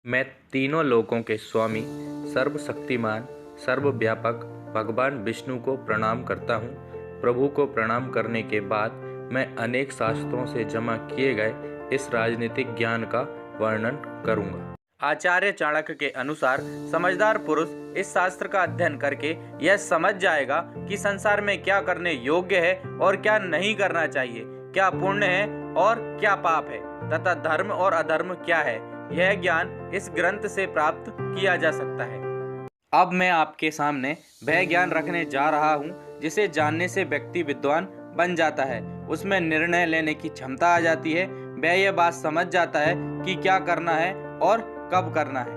मैं तीनों लोकों के स्वामी, सर्वशक्तिमान, सर्वव्यापक भगवान विष्णु को प्रणाम करता हूँ। प्रभु को प्रणाम करने के बाद मैं अनेक शास्त्रों से जमा किए गए इस राजनीतिक ज्ञान का वर्णन करूँगा। आचार्य चाणक्य के अनुसार समझदार पुरुष इस शास्त्र का अध्ययन करके यह समझ जाएगा कि संसार में क्या करने योग्य है और क्या नहीं करना चाहिए, क्या पुण्य है और क्या पाप है तथा धर्म और अधर्म क्या है। यह ज्ञान इस ग्रंथ से प्राप्त किया जा सकता है। अब मैं आपके सामने वह ज्ञान रखने जा रहा हूँ जिसे जानने से व्यक्ति विद्वान बन जाता है, उसमें निर्णय लेने की क्षमता आ जाती है, वह यह बात समझ जाता है कि क्या करना है और कब करना है।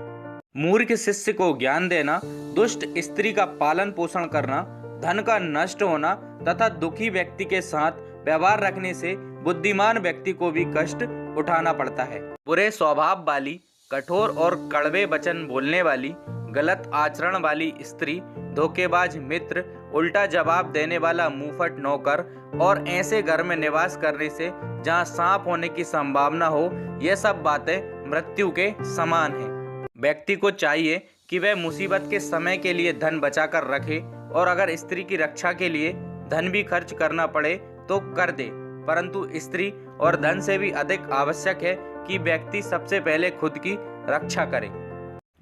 मूर्ख शिष्य को ज्ञान देना, दुष्ट स्त्री का पालन पोषण करना, धन का नष्ट होना तथा दुखी व्यक्ति के साथ व्यवहार रखने से बुद्धिमान व्यक्ति को भी कष्ट उठाना पड़ता है। बुरे स्वभाव वाली, कठोर और कड़वे वचन बोलने वाली, गलत आचरण वाली स्त्री, धोखेबाज मित्र, उल्टा जवाब देने वाला मुंहफट नौकर और ऐसे घर में निवास करने से जहां सांप होने की संभावना हो, ये सब बातें मृत्यु के समान हैं। व्यक्ति को चाहिए कि वह मुसीबत के समय के लिए धन बचाकर रखे और अगर स्त्री की रक्षा के लिए धन भी खर्च करना पड़े तो कर दे, परंतु स्त्री और धन से भी अधिक आवश्यक है कि व्यक्ति सबसे पहले खुद की रक्षा करे।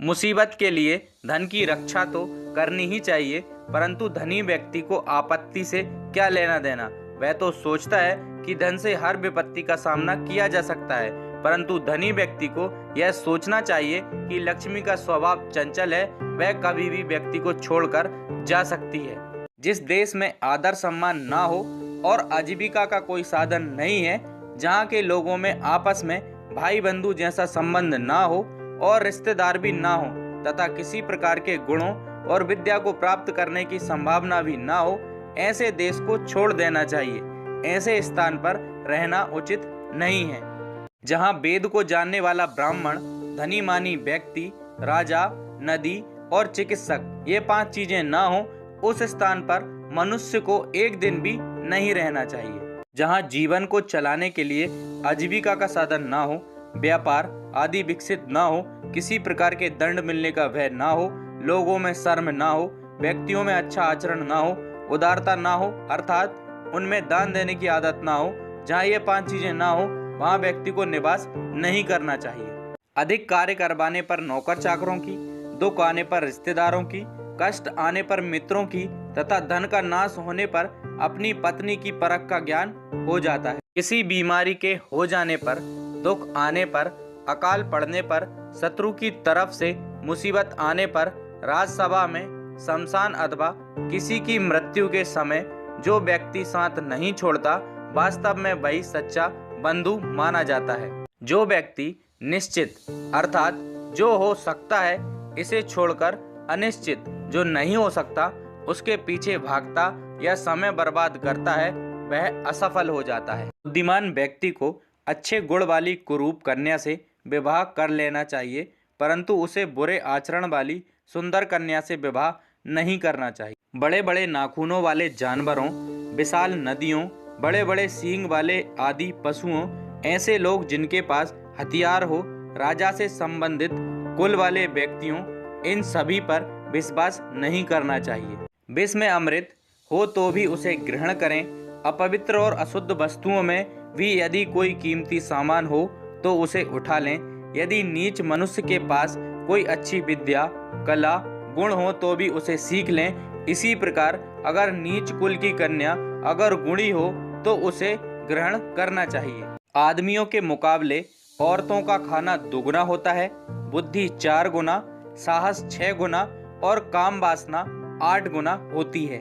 मुसीबत के लिए धन की रक्षा तो करनी ही चाहिए, परंतु धनी व्यक्ति को आपत्ति से क्या लेना देना। वह तो सोचता है कि धन से हर विपत्ति का सामना किया जा सकता है, परंतु धनी व्यक्ति को यह सोचना चाहिए कि लक्ष्मी का स्वभाव चंचल है, वह कभी भी व्यक्ति को छोड़कर जा सकती है। जिस देश में आदर सम्मान ना हो और आजीविका का कोई साधन नहीं है, जहाँ के लोगों में आपस में भाई बंधु जैसा संबंध ना हो और रिश्तेदार भी ना हो तथा किसी प्रकार के गुणों और विद्या को प्राप्त करने की संभावना भी ना हो, ऐसे देश को छोड़ देना चाहिए। ऐसे स्थान पर रहना उचित नहीं है। जहाँ वेद को जानने वाला ब्राह्मण, धनी मानी व्यक्ति, राजा, नदी और चिकित्सक, ये 5 चीजें ना हो, उस स्थान पर मनुष्य को एक दिन भी नहीं रहना चाहिए। जहाँ जीवन को चलाने के लिए आजीविका का साधन ना हो, व्यापार आदि विकसित ना हो, किसी प्रकार के दंड मिलने का भय ना हो, लोगों में शर्म ना हो, व्यक्तियों में अच्छा आचरण ना हो, उदारता ना हो, अर्थात उनमें दान देने की आदत ना हो, जहाँ ये 5 चीजें ना हो, वहाँ व्यक्ति को निवास नहीं करना चाहिए। अधिक कार्य करवाने पर नौकर चाकरों की, दुख आने पर रिश्तेदारों की, कष्ट आने पर मित्रों की तथा धन का नाश होने पर अपनी पत्नी की परख का ज्ञान हो जाता है। किसी बीमारी के हो जाने पर, दुख आने पर, अकाल पड़ने पर, शत्रु की तरफ से मुसीबत आने पर, राजसभा में, शमशान अथवा किसी की मृत्यु के समय जो व्यक्ति साथ नहीं छोड़ता, वास्तव में वही सच्चा बंधु माना जाता है। जो व्यक्ति निश्चित अर्थात जो हो सकता है इसे छोड़कर अनिश्चित जो नहीं हो सकता उसके पीछे भागता या समय बर्बाद करता है, वह असफल हो जाता है। बुद्धिमान व्यक्ति को अच्छे गुण वाली कुरूप कन्या से विवाह कर लेना चाहिए, परंतु उसे बुरे आचरण वाली सुंदर कन्या से विवाह नहीं करना चाहिए। बड़े बड़े नाखूनों वाले जानवरों, विशाल नदियों, बड़े बड़े सींग वाले आदि पशुओं, ऐसे लोग जिनके पास हथियार हो, राजा से संबंधित कुल वाले व्यक्तियों, इन सभी पर विश्वास नहीं करना चाहिए। विष में अमृत हो तो भी उसे ग्रहण करें। अपवित्र और अशुद्ध वस्तुओं में भी यदि कोई कीमती सामान हो तो उसे उठा लें। यदि नीच मनुष्य के पास कोई अच्छी विद्या, कला, गुण हो तो भी उसे सीख लें। इसी प्रकार अगर नीच कुल की कन्या अगर गुणी हो तो उसे ग्रहण करना चाहिए। आदमियों के मुकाबले औरतों का खाना दुगना होता है, बुद्धि 4 गुना, साहस 6 गुना और काम वासना 8 गुना होती है।